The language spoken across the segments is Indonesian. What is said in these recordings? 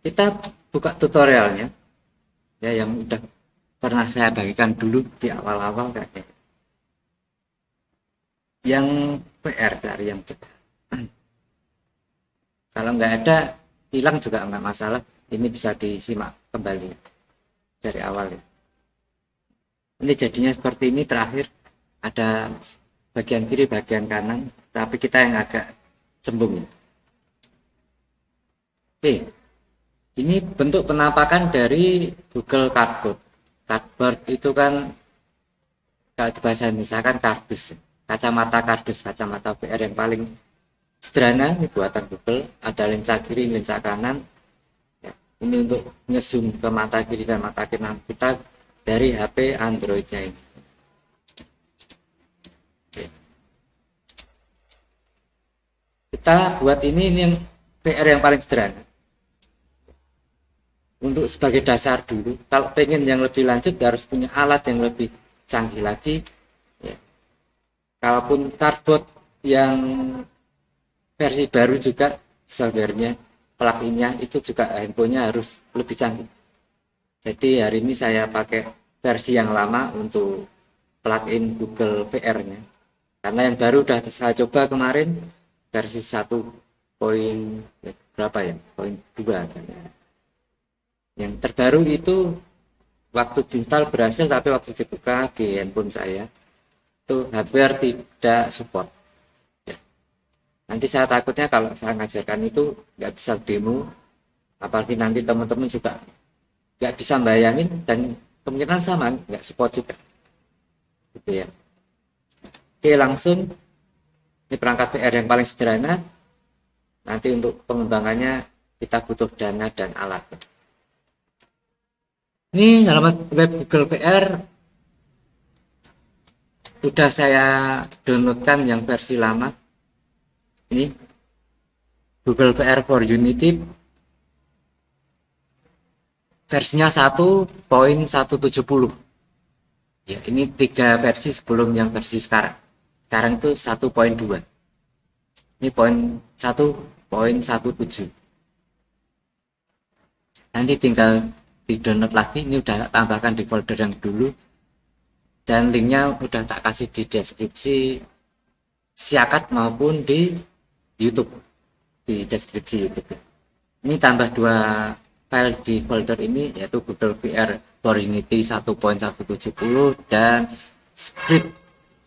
Kita buka tutorialnya ya yang udah pernah saya bagikan dulu di awal-awal kayak yang PR cari yang cepat. Kalau nggak ada hilang juga nggak masalah. Ini bisa disimak kembali dari awal ya. Ini jadinya seperti ini terakhir ada bagian kiri bagian kanan tapi kita yang agak cembung. Oke, ini bentuk penampakan dari Google Cardboard. Cardboard itu kan kalau di bahasa Indonesia kan kardus, kacamata kardus, kacamata VR yang paling sederhana ini buatan Google. Ada lensa kiri, lensa kanan. Ya, ini untuk ngezoom ke mata kiri dan mata kanan kita dari HP Android-nya ini. Oke. Kita buat ini yang VR yang paling sederhana. Untuk sebagai dasar dulu. Kalau pengen yang lebih lanjut harus punya alat yang lebih canggih lagi. Ya. Kalaupun cardboard yang versi baru juga softwarenya, plug-innya itu juga handphonenya harus lebih canggih. Jadi hari ini saya pakai versi yang lama untuk plug-in Google VR-nya. Karena yang baru udah saya coba kemarin versi 1 poin berapa ya? Poin 2 kan ya. Yang terbaru itu waktu diinstal berhasil tapi waktu dibuka di handphone saya itu hardware tidak support. Ya. Nanti saya takutnya kalau saya ngajarkan itu nggak bisa demo, apalagi nanti teman-teman juga nggak bisa bayangin dan kemungkinan sama nggak support juga. Gitu ya. Oke langsung ini perangkat VR yang paling sederhana. Nanti untuk pengembangannya kita butuh dana dan alat. Ini halaman web Google VR sudah saya downloadkan yang versi lama. Ini Google VR for Unity versinya 1.170. Ya, ini 3 versi sebelum yang versi sekarang. Sekarang itu 1.2. Ini poin 1.17. Nanti tinggal di download lagi. Ini udah tambahkan di folder yang dulu. Dan linknya udah tak kasih di deskripsi Siakat maupun di YouTube. Di deskripsi YouTube. Ini tambah 2 file di folder ini yaitu Google VR for Unity 1.170 dan script.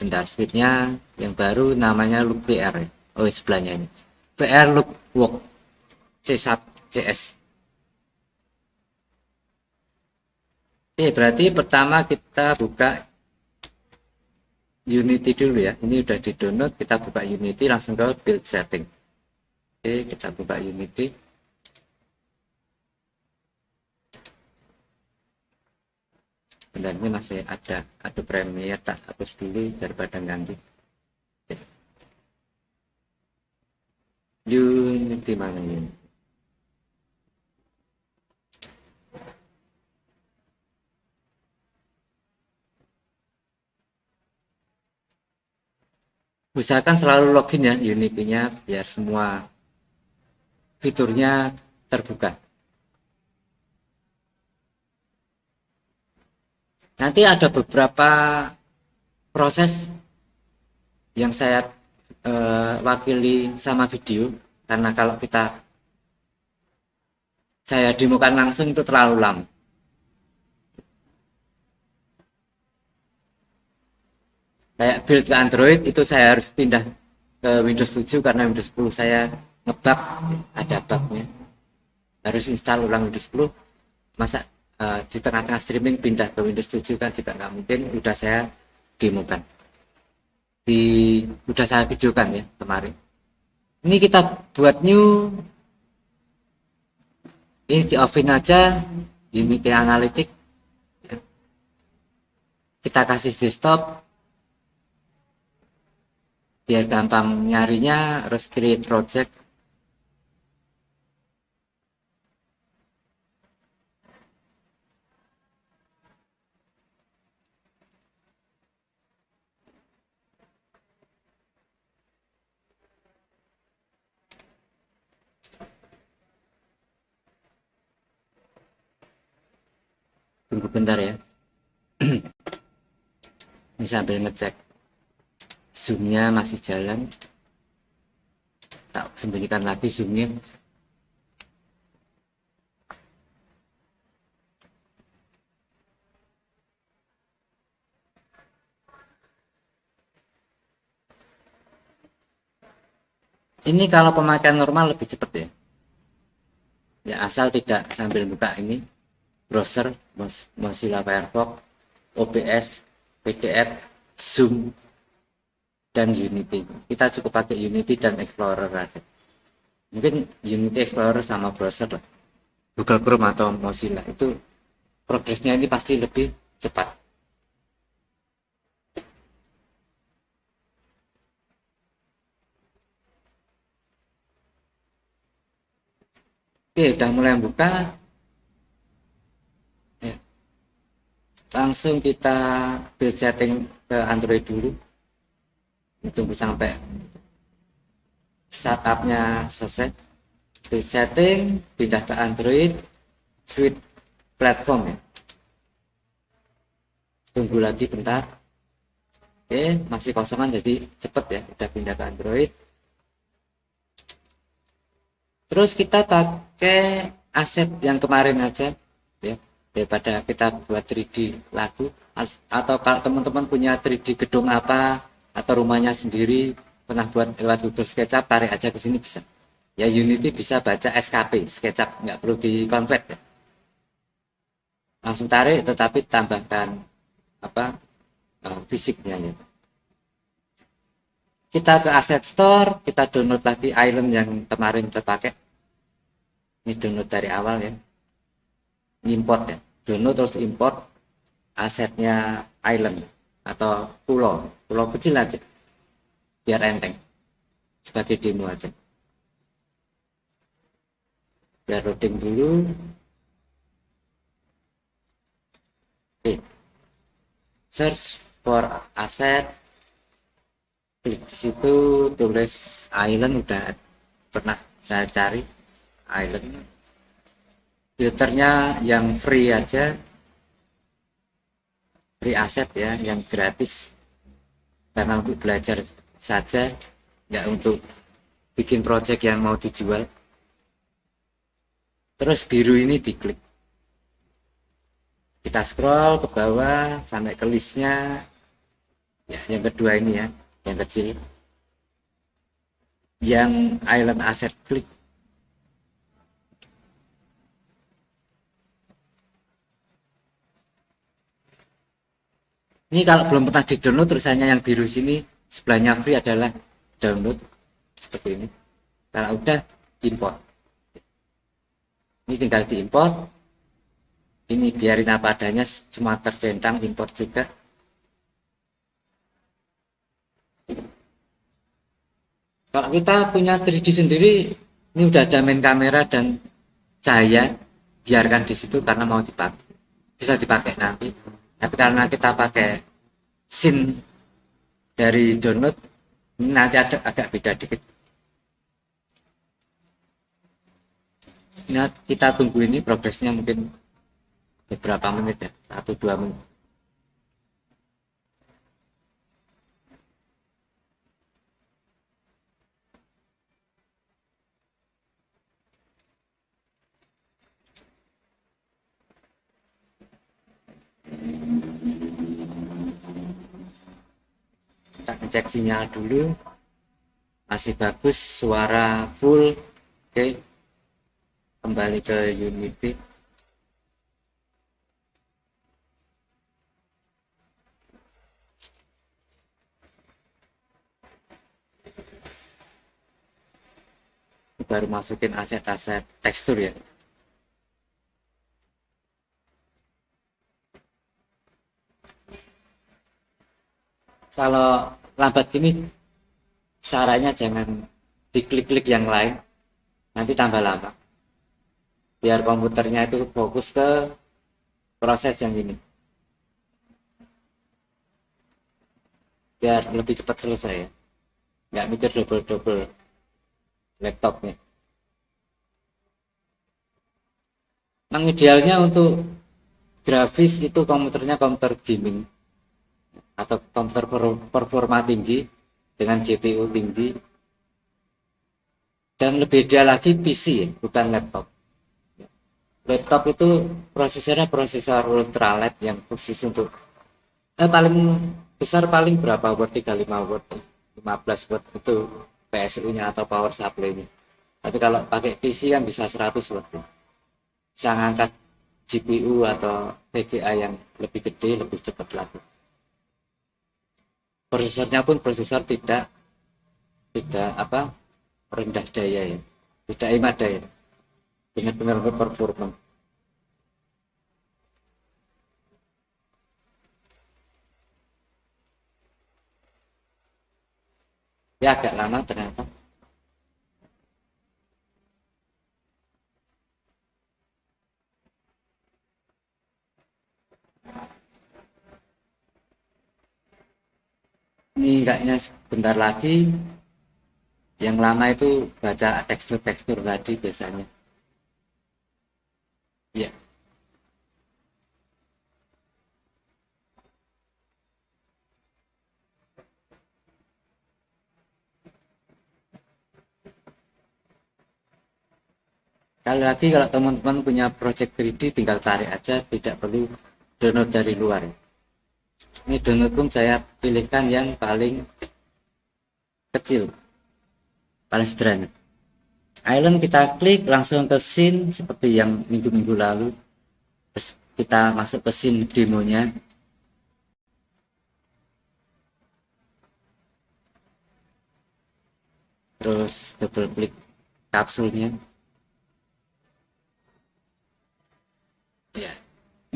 Bentar, scriptnya yang baru namanya Look VR. Oh, sebelahnya ini. VR Look Work C1 CS. Oke, berarti pertama kita buka Unity dulu ya. Ini udah di download, kita buka Unity langsung ke build setting. Oke, kita buka Unity. Bentar, ini masih ada Adobe Premiere, tak hapus dulu daripada ganti. Unity mana ini? Usahakan selalu login ya Unity-nya biar semua fiturnya terbuka. Nanti ada beberapa proses yang saya wakili sama video karena kalau saya demokan langsung itu terlalu lama. Kayak build ke Android itu saya harus pindah ke Windows 7 karena Windows 10 saya ngebug, ada bugnya. Harus install ulang Windows 10. Masa di tengah-tengah streaming pindah ke Windows 7 kan juga nggak mungkin. Udah saya demokan. Udah saya videokan ya kemarin. Ini kita buat new. Ini di offin aja Unity Analytics. Kita kasih desktop biar gampang nyarinya, harus create project. tunggu bentar ya. Ini sambil ngecek zoomnya masih jalan, tak sembunyikan lagi zoomnya. Ini kalau pemakaian normal lebih cepat ya. Ya asal tidak sambil buka ini browser Mozilla Firefox, OBS, PDF, Zoom, dan Unity. Kita cukup pakai Unity dan Explorer aja. Mungkin Unity, Explorer sama browser lah, Google Chrome atau Mozilla, itu progresnya ini pasti lebih cepat. Oke, udah mulai buka. Ya. Langsung kita build setting ke Android dulu. Tunggu sampai startupnya selesai. Build setting, pindah ke Android, switch platform ya. Tunggu lagi bentar. Oke, masih kosongan jadi cepet ya, udah pindah ke Android. Terus kita pakai aset yang kemarin aja ya, daripada kita buat 3D lagu. Atau kalau teman-teman punya 3D gedung apa atau rumahnya sendiri pernah buat lewat Google SketchUp, tarik aja ke sini bisa. Ya Unity bisa baca SKP, SketchUp nggak perlu di-convert ya. Langsung tarik, tetapi tambahkan apa fisiknya ya. Kita ke Asset Store, kita download lagi Island yang kemarin kita pakai. Ini download dari awal ya. Import ya. Download terus import asetnya Island atau pulau. Pulau kecil aja. Biar enteng. Sebagai demo aja. Biar loading dulu. Oke. Search for asset. Klik di situ, tulis Island, udah pernah saya cari Island. Filternya yang free aja, free asset ya, yang gratis, karena untuk belajar saja, nggak untuk bikin project yang mau dijual. Terus biru ini diklik, kita scroll ke bawah sampai ke listnya ya, yang kedua ini ya, yang kecil, yang Island Asset, klik. Ini kalau belum pernah di download, tulisannya yang biru sini, sebelahnya free adalah download, seperti ini. Kalau udah, import. Ini tinggal diimport. Ini biarin apa adanya, semua tercentang, import juga. Kalau kita punya 3D sendiri, ini udah ada main kamera dan cahaya, biarkan di situ karena mau dipakai. Bisa dipakai nanti. Tapi karena kita pakai scene dari download, ini nanti ada agak beda dikit. Nah, kita tunggu ini progresnya mungkin beberapa menit ya, 1-2 menit. Kita ngecek sinyal dulu, masih bagus, suara full. Oke, kembali ke Unity. Baru masukin aset-aset tekstur ya. Kalau lambat gini, sarannya jangan diklik-klik yang lain, nanti tambah lama. Biar komputernya itu fokus ke proses yang ini. Biar lebih cepat selesai ya. Nggak mikir double-double laptopnya. Memang idealnya untuk grafis itu komputernya komputer gaming atau komputer performa tinggi dengan GPU tinggi, dan lebih beda lagi PC ya, bukan laptop. Laptop itu prosesornya prosesor ultralight yang khusus untuk paling besar paling berapa watt, 35 watt, 15 watt itu PSU-nya atau power supply-nya. Tapi kalau pakai PC kan bisa 100 watt ya. Bisa ngangkat GPU atau VGA yang lebih gede, lebih cepat lagi. Prosesornya pun prosesor tidak tidak apa rendah daya ya, tidak hemat daya, benar-benar untuk performa. Ya agak lama ternyata. Ini kayaknya sebentar lagi. Yang lama itu baca tekstur-tekstur tadi biasanya. Ya, sekali lagi kalau teman-teman punya project 3D tinggal tarik aja, tidak perlu download dari luar. Ini download pun saya pilihkan yang paling kecil, paling sederhana. Island kita klik langsung ke scene seperti yang minggu-minggu lalu. Terus kita masuk ke scene demonya. Terus double klik kapsulnya. Ya,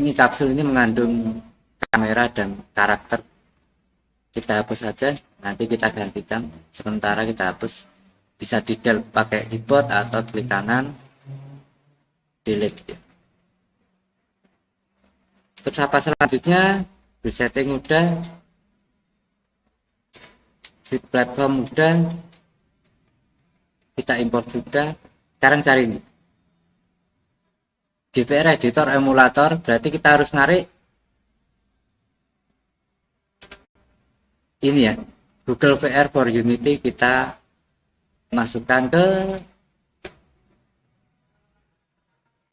ini kapsul ini mengandung kamera dan karakter. Kita hapus saja, nanti kita gantikan. Sementara kita hapus, bisa di delete pakai keyboard atau klik kanan delete ya. Terus apa selanjutnya? Di setting udah, sheet platform udah, kita import sudah. Sekarang cari ini GPR editor emulator, berarti kita harus narik ini ya, Google VR for Unity. Kita masukkan ke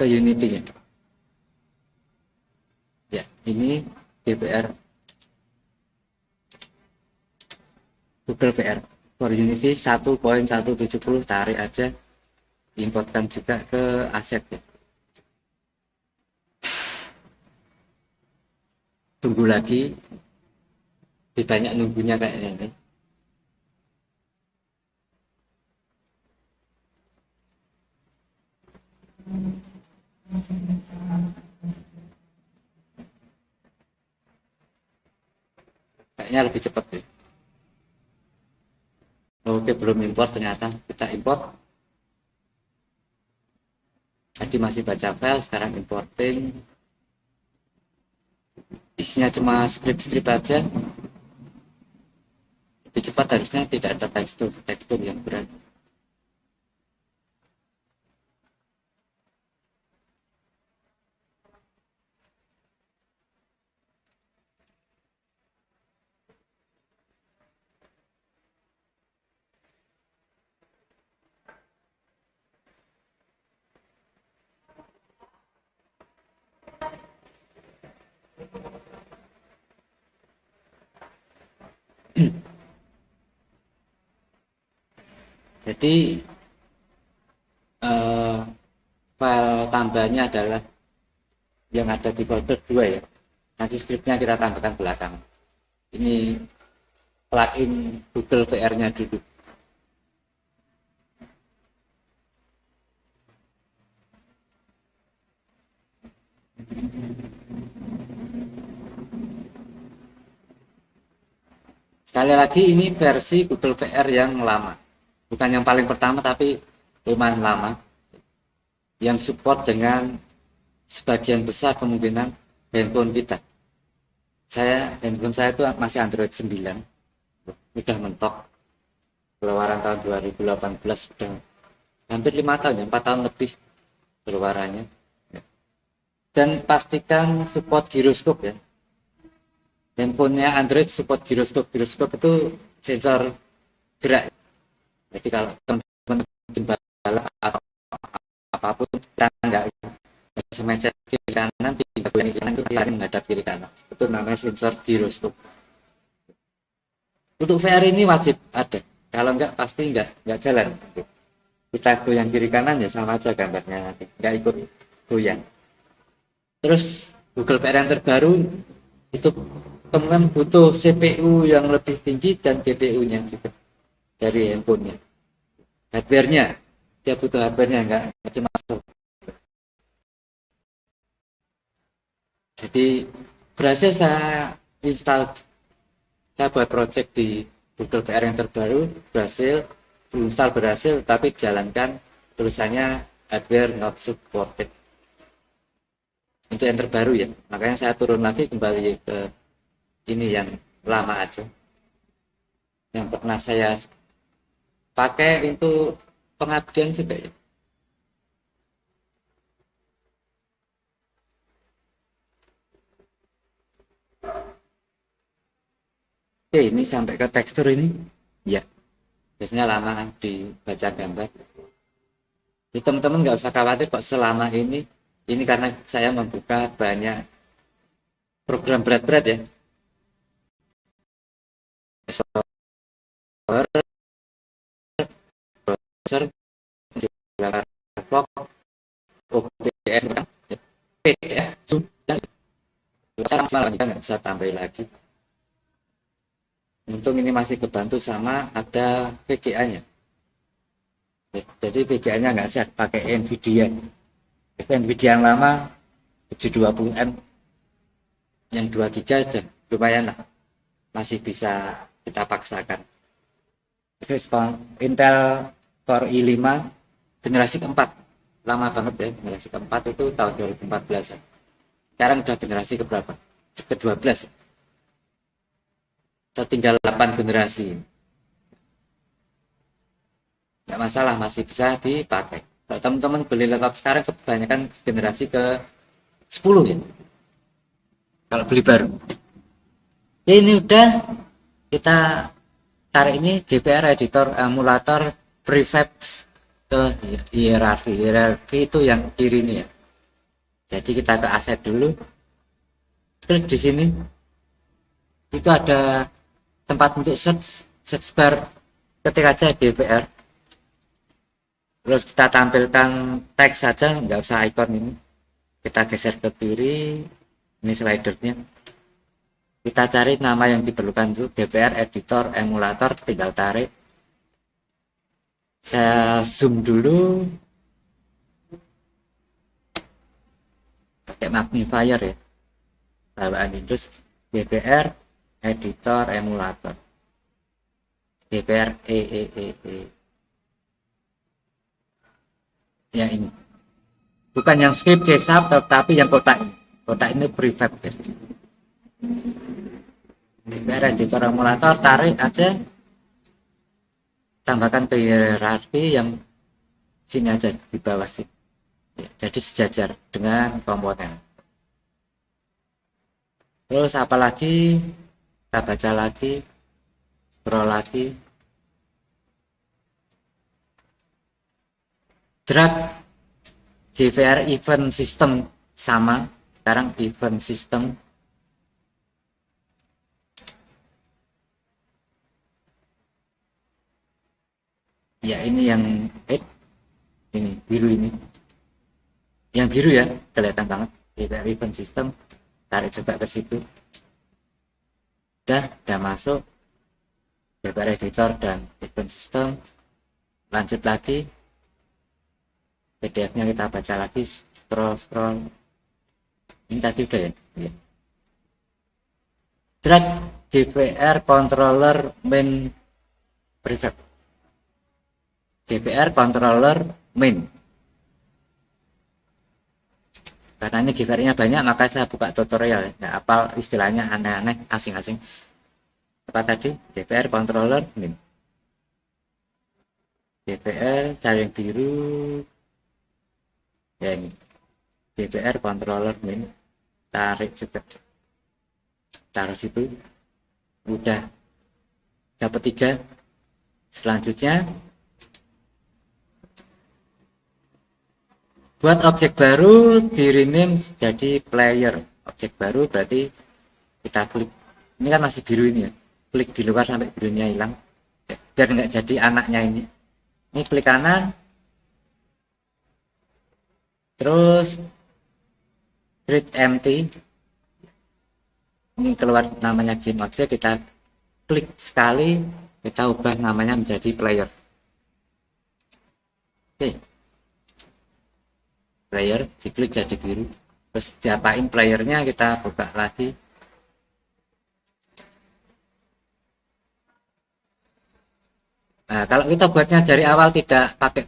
Unity-nya. Ya, ini GPR Google VR for Unity 1.170, tarik aja, importkan juga ke aset ya. Tunggu lagi, lebih banyak nunggunya kayaknya ini. Kayaknya lebih cepat deh. Oke, belum import ternyata. Kita import. Tadi masih baca file, sekarang importing. Isinya cuma script-script aja. Lebih cepat harusnya, tidak ada tekstur yang berat. Jadi file tambahannya adalah yang ada di folder 2 ya. Nanti scriptnya kita tambahkan belakang. Ini plugin Google VR-nya dulu. Sekali lagi, ini versi Google VR yang lama. Bukan yang paling pertama, tapi lumayan lama. Yang support dengan sebagian besar kemungkinan handphone kita. Handphone saya itu masih Android 9. Udah mentok. Keluaran tahun 2018, sudah hampir 5 tahun ya, 4 tahun lebih keluarannya. Dan pastikan support giroskop ya. Handphonenya Android support giroskop. Giroskop itu sensor gerak. Jadi kalau teman-teman balap atau apapun kita nggak semencet kiri kanan, tiga bulan kanan itu lari menghadap kiri kanan. Itu namanya sensor giroskop. Untuk VR ini wajib ada. Kalau nggak pasti nggak jalan. Kita goyang kiri kanan ya sama aja gambarnya nanti. Nggak ikut goyang. Terus Google VR yang terbaru itu teman butuh CPU yang lebih tinggi dan GPU-nya juga dari handphonenya. Hardware-nya, dia butuh hardware-nya nggak cuma software. Jadi berhasil saya install, saya buat project di Google VR yang terbaru, berhasil diinstal berhasil, tapi jalankan tulisannya hardware not supported. Untuk yang terbaru ya, makanya saya turun lagi kembali ke ini yang lama aja, yang pernah saya pakai untuk pengabdian juga ya. Oke, ini sampai ke tekstur ini ya, biasanya lama dibaca gambar. Jadi teman-teman nggak usah khawatir kok selama ini karena saya membuka banyak program berat-berat ya, browser, Firefox, OBS, PDF, Zoom, dan sekarang malah kita nggak bisa tambahin lagi. Untung ini masih kebantu sama ada VGA-nya. Jadi VGA-nya nggak sehat, pakai NVIDIA. NVIDIA yang lama 720M, yang 2 GB aja lumayan lah, masih bisa kita paksakan. Intel Core i5 generasi keempat, lama banget ya, generasi keempat itu tahun 2014 ya. Sekarang udah generasi keberapa? Ke-12 ya. Tinggal 8 generasi. Nggak masalah, masih bisa dipakai. Kalau teman-teman beli laptop sekarang kebanyakan generasi ke 10 ya, kalau beli baru. Ya, ini udah kita tarik ini GPR editor emulator prefabs ke hierarki itu yang kiri ini ya. Jadi kita ke aset dulu. Terus di sini itu ada tempat untuk search bar, ketik aja GPR. Terus kita tampilkan teks saja, nggak usah icon ini. Kita geser ke kiri, ini slidernya. Kita cari nama yang diperlukan itu, GPR editor emulator, tinggal tarik. Saya zoom dulu, pakai magnifier ya, bawaan Windows. GPR editor emulator, GPR ya ini, bukan yang script C#, tetapi yang kotak ini prefab ya. GPR editor emulator, tarik aja, tambahkan ke hierarki yang sini aja di bawah sih ya, jadi sejajar dengan komponen. Terus apalagi, kita baca lagi, scroll lagi, drag GVR event system sama, sekarang event system. Ya ini yang ini biru ini, yang biru ya, kelihatan banget GVR event system. Tarik juga ke situ, udah masuk GPR editor dan event system. Lanjut lagi, PDF-nya kita baca lagi, scroll. Ini tadi udah ya. Drag GPR controller main prefab, GPR controller main. Karena ini GPR-nya banyak, maka saya buka tutorial. Nggak apal istilahnya, aneh-aneh, asing-asing. Apa tadi? GPR controller main. GPR, cari yang biru. Ya ini. GPR controller min, tarik juga, taruh situ, udah dapat 3. Selanjutnya buat objek baru di rename jadi player. Objek baru berarti kita klik, ini kan masih biru ini ya, klik di luar sampai birunya hilang biar nggak jadi anaknya ini klik kanan, terus create empty, ini keluar namanya game object, kita klik sekali, kita ubah namanya menjadi player. Oke, player diklik jadi biru, terus diapain playernya, kita buka lagi. Nah, kalau kita buatnya dari awal tidak pakai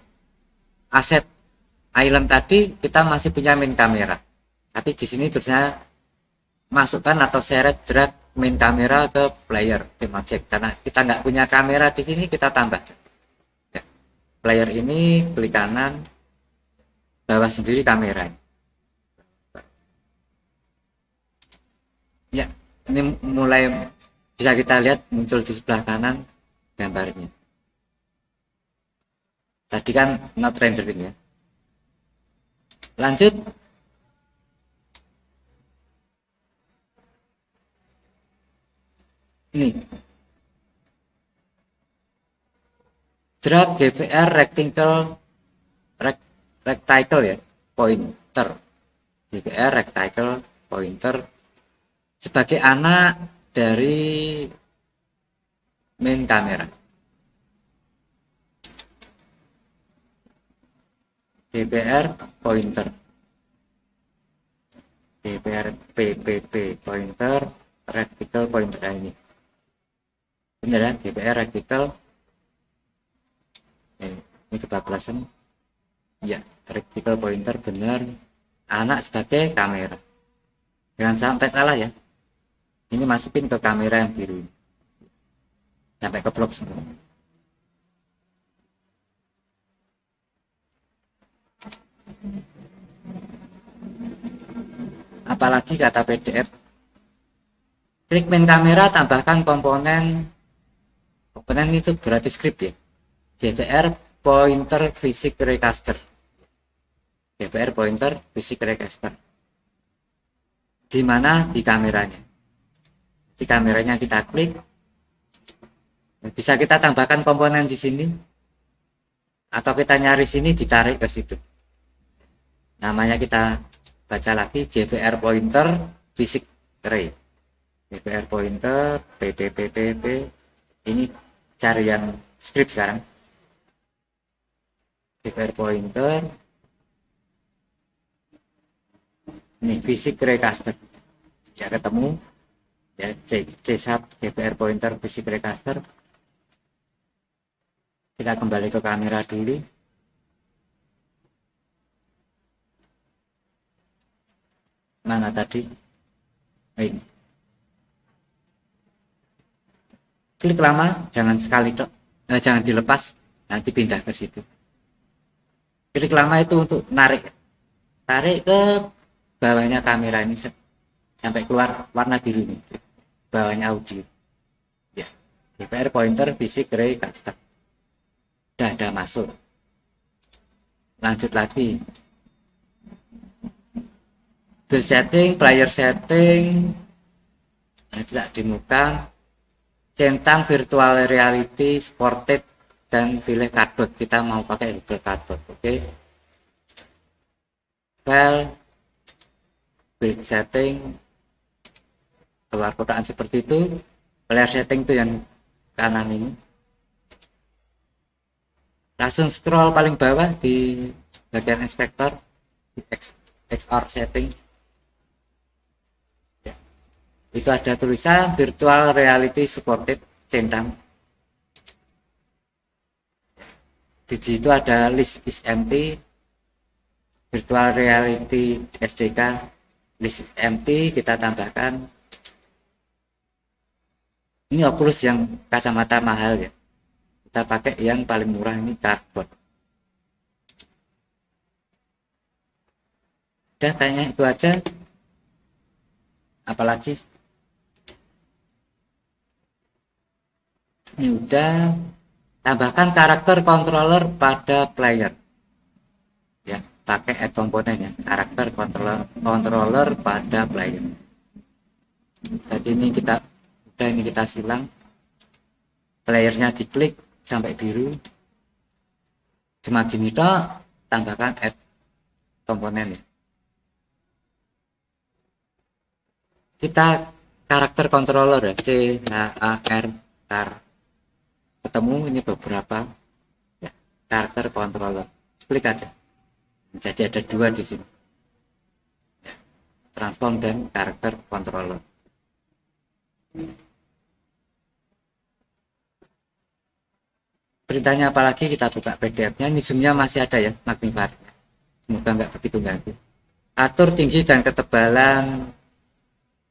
aset island tadi, kita masih punya main kamera, tapi di sini terusnya masukkan atau seret drag main kamera ke player game object, karena kita nggak punya kamera di sini, kita tambah ya. Player ini klik kanan, bawah sendiri kamera ya, ini mulai bisa kita lihat muncul di sebelah kanan gambarnya. Tadi kan not rendering ya. Lanjut, ini drag GVR rectangle ya, pointer. GVR rectangle pointer sebagai anak dari main kamera. GPR pointer, GPR PPP pointer, reticle pointer ini. Bener ya, GPR reticle. Ini kebablasan. Ya, reticle pointer benar. Anak sebagai kamera. Jangan sampai salah ya. Ini masukin ke kamera yang biru. Sampai ke blok semua. Apalagi kata PDF, klik main kamera, tambahkan komponen itu berarti script ya, GPR pointer physics recaster, GPR pointer physics recaster. Di mana? Di kameranya. Di kameranya kita klik, bisa kita tambahkan komponen di sini, atau kita nyari sini, ditarik ke situ. Namanya kita baca lagi, GPR pointer physics ray, GPR pointer PPPPP. Ini cari yang script sekarang. GPR pointer ini physics recaster ya, ketemu ya, C-sharp GPR pointer physics recaster. Kita kembali ke kamera dulu. Mana tadi? Ini. Klik lama, jangan sekali dok, jangan dilepas, nanti pindah ke situ. Klik lama itu untuk narik, tarik ke bawahnya kamera ini sampai keluar warna biru ini, bawahnya audio. Ya, GPR pointer physics recaster. Udah masuk. Lanjut lagi. Build setting, player setting, tidak dimuka. Centang virtual reality, supported, dan pilih cardboard. Kita mau pakai Google Cardboard, oke. File, build setting, keluar kotaan seperti itu. Player setting itu yang kanan ini. Langsung scroll paling bawah di bagian inspektor, di XR setting. Itu ada tulisan virtual reality supported centang. Di situ ada list is empty, virtual reality SDK, list is empty, kita tambahkan. Ini Oculus yang kacamata mahal ya. Kita pakai yang paling murah, ini cardboard. Udah kayaknya itu aja. Apalagi ini udah. Tambahkan karakter controller pada player. Ya, pakai add komponen ya. Karakter controller pada player. Jadi ini kita silang. Playernya diklik sampai biru. Cuma gini toh, tambahkan add komponen ya. Kita karakter controller ya, CHAR tar. Ketemu ini beberapa ya, karakter controller. Klik aja. Jadi ada dua di sini. Ya, transform dan karakter controller. Perintahnya apalagi kita buka PDF-nya. Ini zoom-nya masih ada ya, magnifier. Semoga nggak begitu ganggu. Atur tinggi dan ketebalan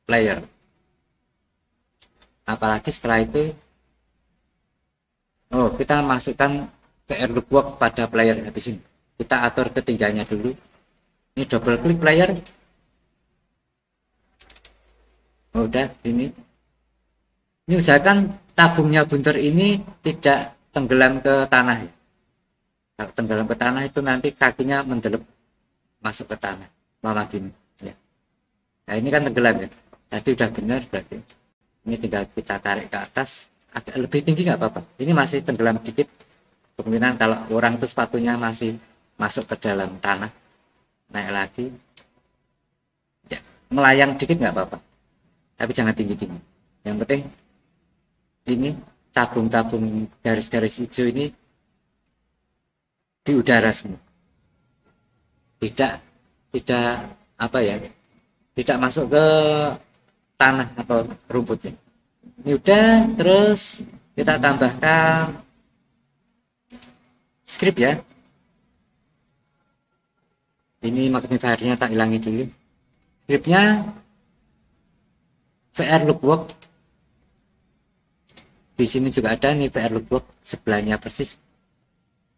player. Apalagi setelah itu, kita masukkan VR lookwork pada player habis ini. Kita atur ketiganya dulu. Ini double klik player. Udah ini. Ini usahakan tabungnya bunter ini tidak tenggelam ke tanah ya. Kalau tenggelam ke tanah itu nanti kakinya mendelep masuk ke tanah. Malah gini ya. Nah ini kan tenggelam ya. Tadi udah benar berarti. Ini tinggal kita tarik ke atas. Agak lebih tinggi nggak apa-apa. Ini masih tenggelam dikit. Kemungkinan kalau orang itu sepatunya masih masuk ke dalam tanah. Naik lagi. Ya, melayang dikit nggak apa-apa. Tapi jangan tinggi-tinggi. Yang penting ini tabung-tabung garis-garis hijau ini di udara semua. Tidak apa ya? Tidak masuk ke tanah atau rumputnya. Ini udah, terus kita tambahkan script ya. Ini magnifiernya tak hilangi dulu. Scriptnya VR lookwork. Di sini juga ada nih VR lookwork, sebelahnya persis.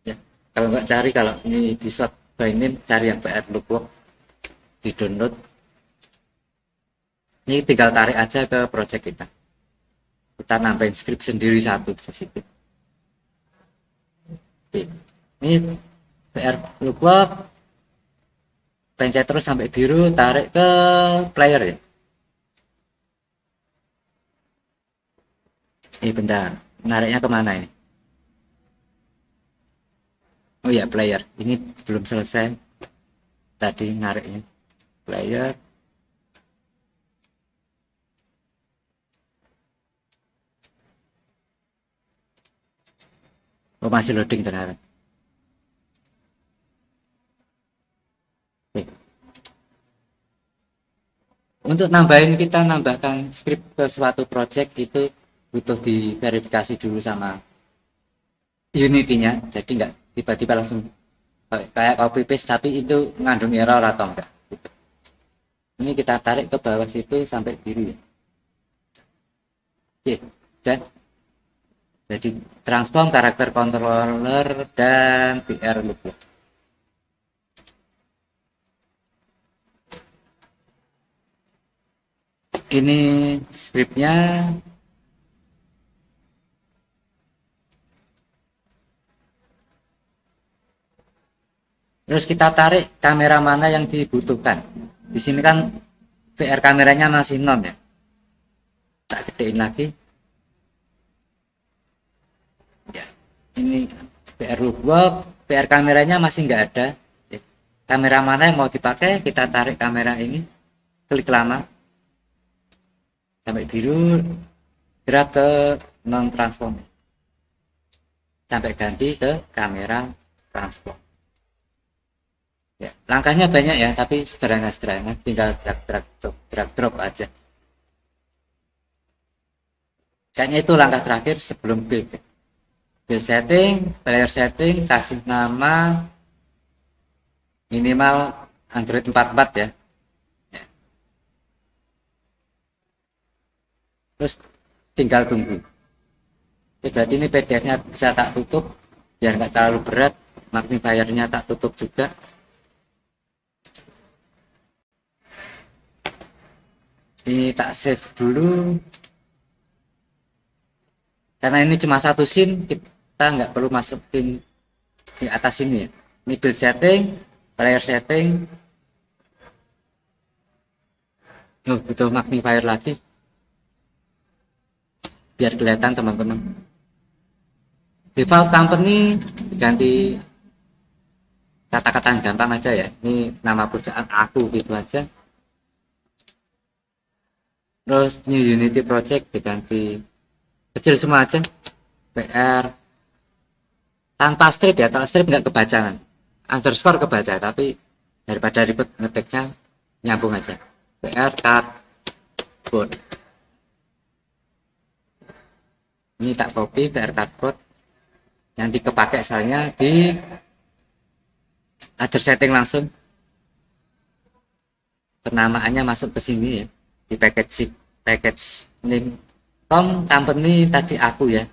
Ya, kalau nggak cari, kalau ini di short by name, cari yang VR lookwork, di download. Ini tinggal tarik aja ke project kita. Kita nambahin script sendiri satu di situ. Ini VR lookwork, pencet terus sampai biru, tarik ke player ya. Bentar, nariknya kemana ini? Oh ya, player. Ini belum selesai. Tadi nariknya. Player. Oh, masih loading ternyata. Oke. Untuk kita nambahkan script ke suatu project itu butuh diverifikasi dulu sama Unity-nya. Jadi nggak tiba-tiba langsung kayak copy paste, tapi itu mengandung error atau enggak. Ini kita tarik ke bawah situ sampai biru ya. Oke, dan jadi transform karakter controller dan VR lookwork. Ini scriptnya. Terus kita tarik kamera mana yang dibutuhkan. Di sini kan VR kameranya masih non ya. Tak gedein lagi. Ya, ini VR lookwork, VR kameranya masih nggak ada. Ya. Kamera mana yang mau dipakai, kita tarik kamera ini, klik lama sampai biru, gerak ke non transform sampai ganti ke kamera transform. Ya, langkahnya banyak ya, tapi sederhana, tinggal drag drop aja. Kayaknya itu langkah terakhir sebelum build. Build setting, player setting, kasih nama minimal Android 44 ya. Terus tinggal tunggu. Berarti ini PDF-nya bisa tak tutup biar nggak terlalu berat. Magnifiernya tak tutup juga. Ini tak save dulu karena ini cuma satu scene, kita nggak perlu masukin di atas ini ya. Ini build setting, player setting. Oh, butuh magnifier lagi biar kelihatan teman-teman. Default company diganti kata-kata yang gampang aja ya. Ini nama perusahaan aku gitu aja. Terus new Unity project diganti kecil semua aja. PR tanpa strip ya. Kalau strip nggak kebaca kan. Underscore kebaca, tapi daripada ribet ngetiknya nyambung aja. PR cardboard. Ini tak copy PR cardboard. Nanti kepake soalnya di other setting langsung. Penamaannya masuk ke sini ya, di package name Tom company tadi aku ya,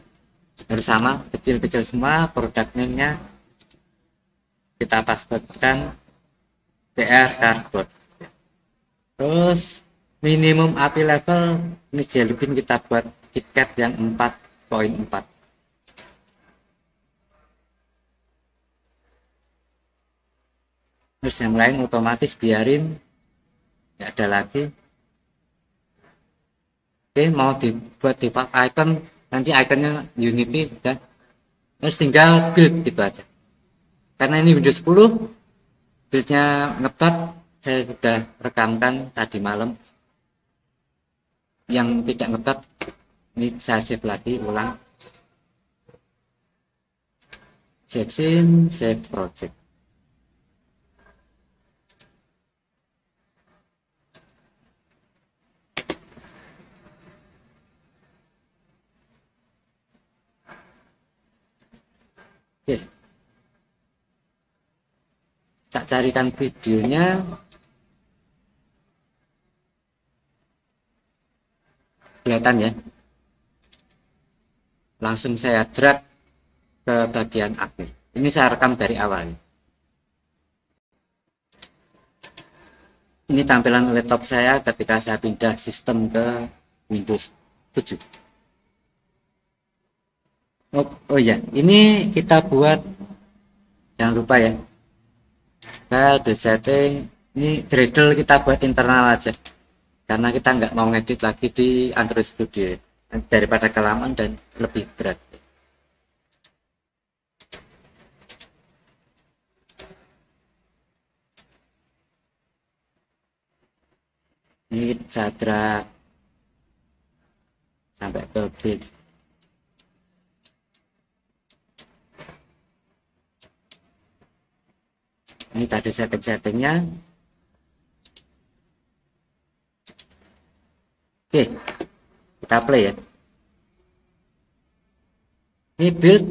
harus sama kecil-kecil semua. Product name nya kita pastikan PR cardboard. Terus minimum API level ini Jelly Bean kita buat KitKat yang 4.4. Terus yang lain otomatis biarin, nggak ada lagi. Oke, mau dibuat default icon, nanti iconnya Unity dan terus tinggal build gitu aja. Karena ini Windows 10, buildnya ngebat, saya sudah rekamkan tadi malam. Yang tidak ngebat, ini saya save lagi, ulang. Save scene, save project. Oke. Tak carikan videonya. Kelihatan ya. Langsung saya drag ke bagian akhir. Ini saya rekam dari awal. Ini tampilan laptop saya ketika saya pindah sistem ke Windows 7. Oh ya, ini kita buat, jangan lupa ya, file build setting. Ini Gradle kita buat internal aja, karena kita nggak mau ngedit lagi di Android Studio daripada kelamaan dan lebih berat. Ini saya sampai ke build. Ini tadi setting-settingnya. Oke, kita play ya. Ini build.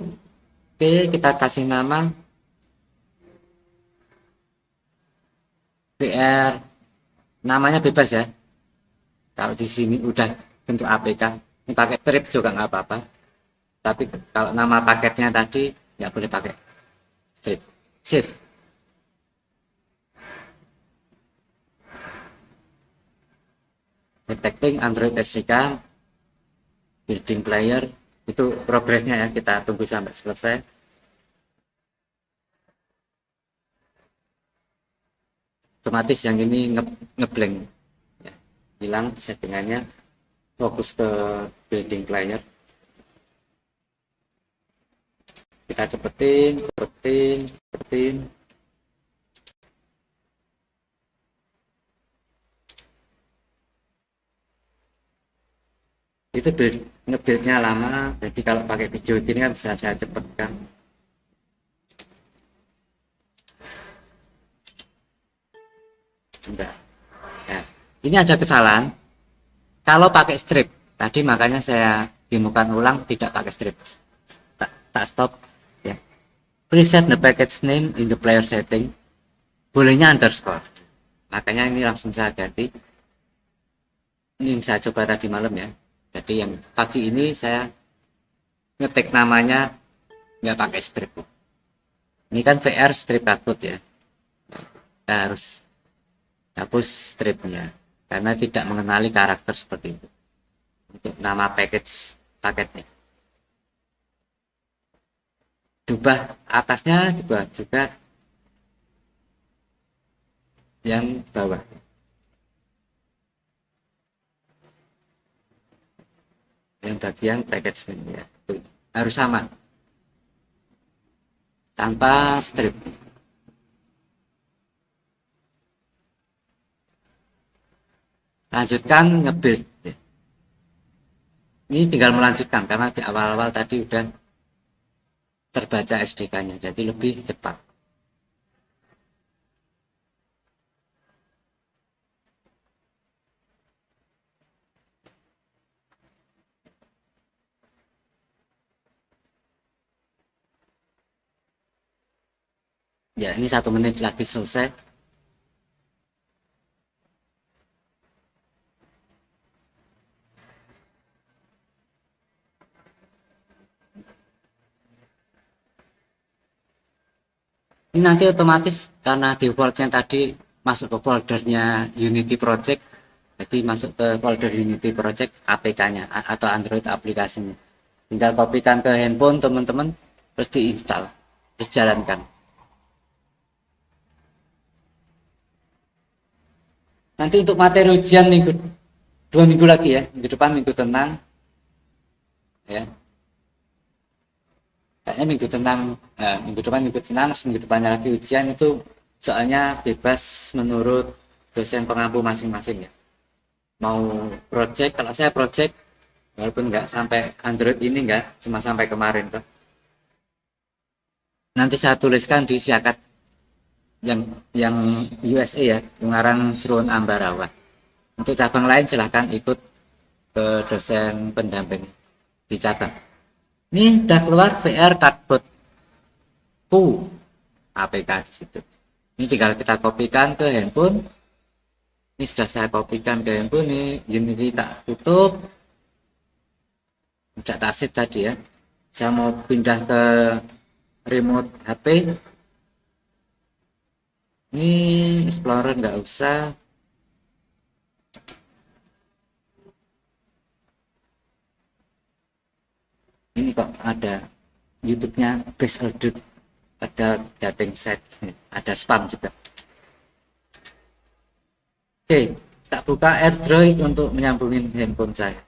Oke, kita kasih nama BR. Namanya bebas ya. Kalau di sini udah bentuk APK, ini pakai strip juga nggak apa-apa. Tapi kalau nama paketnya tadi nggak boleh pakai strip. Save. Detecting Android SDK, building player, itu progresnya ya, kita tunggu sampai selesai. Otomatis yang ini ngeblank ya, hilang settingannya, fokus ke building player. Kita cepetin. Itu ngebuildnya lama, jadi kalau pakai video gini kan bisa saya cepetkan. Enggak. Ya. Ini ada kesalahan kalau pakai strip tadi, makanya saya demokan ulang tidak pakai strip. Tak stop ya. Preset the package name in the player setting, bolehnya underscore, makanya ini langsung saya ganti. Ini yang saya coba tadi malam ya, jadi yang pagi ini saya ngetik namanya nggak pakai strip. Ini kan VR strip cardboard ya, kita harus hapus stripnya. karena tidak mengenali karakter seperti itu untuk nama paketnya. Diubah atasnya, diubah juga yang bawah. Yang bagian package ya. Harus sama. Tanpa strip. Lanjutkan nge-build. Ini tinggal melanjutkan karena di awal-awal tadi udah terbaca SDK-nya, jadi lebih cepat. Ya, ini 1 menit lagi selesai. Ini nanti otomatis karena defaultnya tadi masuk ke foldernya Unity Project, jadi masuk ke folder Unity Project APK-nya atau Android aplikasinya. Tinggal kopikan ke handphone teman-teman, terus diinstal, terus jalankan. Nanti untuk materi ujian 2 minggu lagi ya, minggu depan minggu tenang, ya. Kayaknya minggu depan minggu tenang, minggu depannya lagi ujian itu soalnya bebas menurut dosen pengampu masing-masing ya. Mau project, kalau saya project walaupun nggak sampai Android ini nggak, cuma sampai kemarin tuh. Nanti saya tuliskan di siakat yang USA ya, Ungaran Serun Ambarawa. Untuk cabang lain silahkan ikut ke dosen pendamping di cabang. Ini udah keluar VR Cardboard APK di situ. Ini tinggal kita kopikan ke handphone. Ini sudah saya kopikan ke handphone nih. Unity tak tutup. Tidak tak save tadi ya. Saya mau pindah ke remote HP. Ini Explorer nggak usah. Ini kok ada YouTube-nya Best Order, ada dating set, ada spam juga. Oke, tak buka AirDroid untuk menyambungin handphone saya.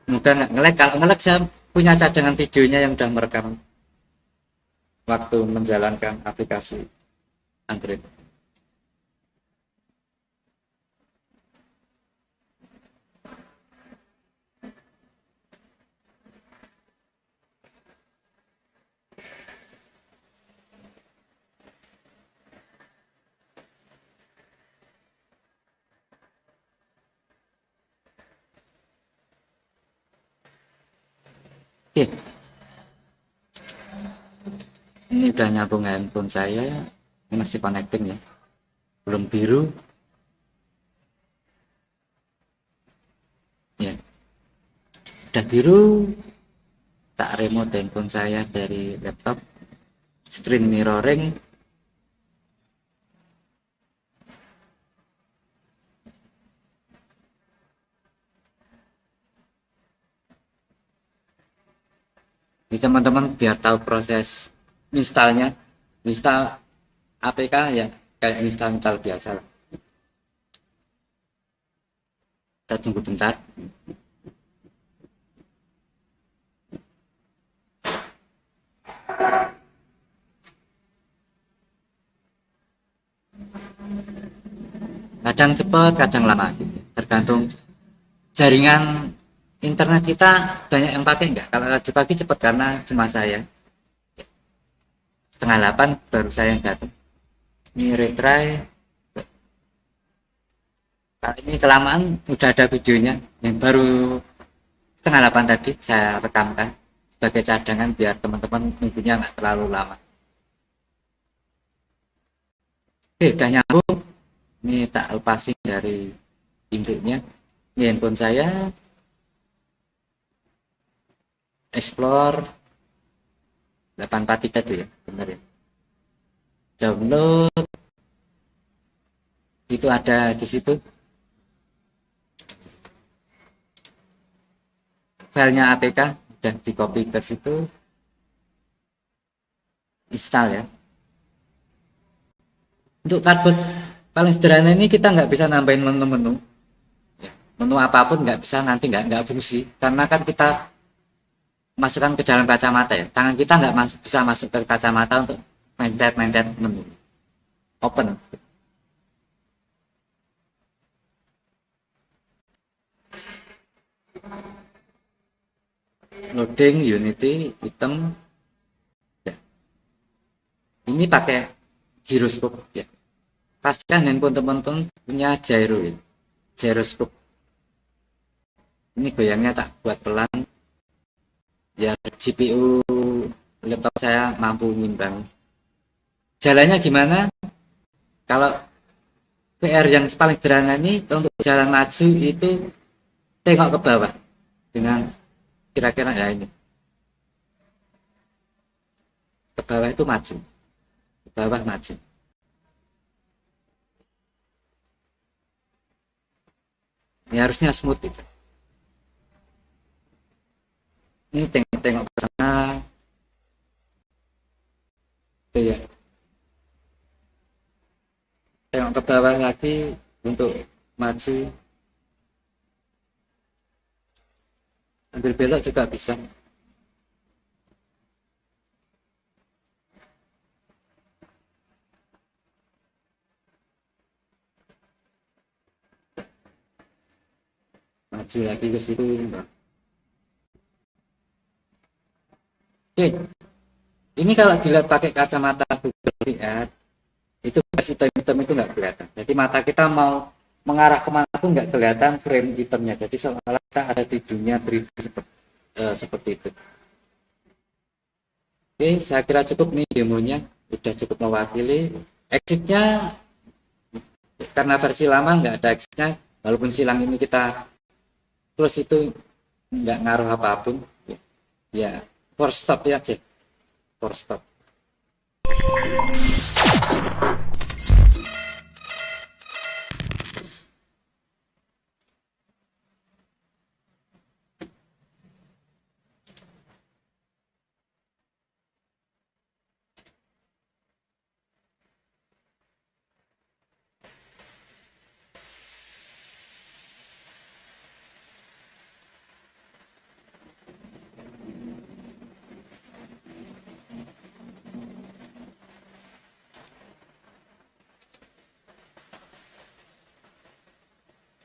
Semoga nggak nge-lag. Kalau nge-lag saya punya cadangan videonya yang udah merekam waktu menjalankan aplikasi Android. Oke, ini udah nyambung handphone saya. Ini masih connecting ya, belum biru ya. Udah biru, tak remote handphone saya dari laptop, screen mirroring. Ini teman-teman biar tahu proses installnya, install APK ya kayak install biasa. Kita tunggu bentar. Kadang cepat, kadang lama, tergantung jaringan internet kita banyak yang pakai nggak. Kalau tadi pagi cepat karena cuma saya. 7:30 baru saya yang datang. Ini retry. Kalau ini kelamaan udah ada videonya yang baru 7:30 tadi saya rekamkan sebagai cadangan biar teman-teman nunggunya nggak terlalu lama. Oke, udah nyambung. Ini tak lepasin dari induknya. Ini handphone saya. Explore 843 tuh ya, benar ya. Download. itu ada di situ filenya APK, udah di copy ke situ, install ya. Untuk cardboard paling sederhana ini kita nggak bisa nambahin menu-menu ya. Menu apapun nggak bisa, nanti nggak fungsi karena kan kita masukkan ke dalam kacamata ya, tangan kita nggak bisa masuk ke kacamata untuk mencet menu open. Loading Unity item ya. Ini pakai gyroscope ya, pastikan handphone teman-teman punya gyroscope. Ini goyangnya tak buat pelan ya, GPU laptop saya mampu ngimbang. Jalannya gimana? Kalau VR yang paling sederhana ini untuk jalan maju itu tengok ke bawah dengan kira-kira ya ini, ke bawah itu maju, ke bawah maju. Ini harusnya smooth itu. Ini tengok ke sana, ya. Tengok ke bawah lagi untuk maju. Ambil belok juga bisa. Maju lagi ke situ. Oke, ini kalau dilihat pakai kacamata Google VR, itu item-item itu nggak kelihatan. Jadi mata kita mau mengarah kemana pun nggak kelihatan frame itemnya. Jadi seolah kita ada di dunia 3D seperti itu. Oke, saya kira cukup nih demonya, udah cukup mewakili. Exitnya karena versi lama nggak ada exitnya, walaupun silang ini kita plus itu nggak ngaruh apapun. Ya, force stop ya, cek. Force stop.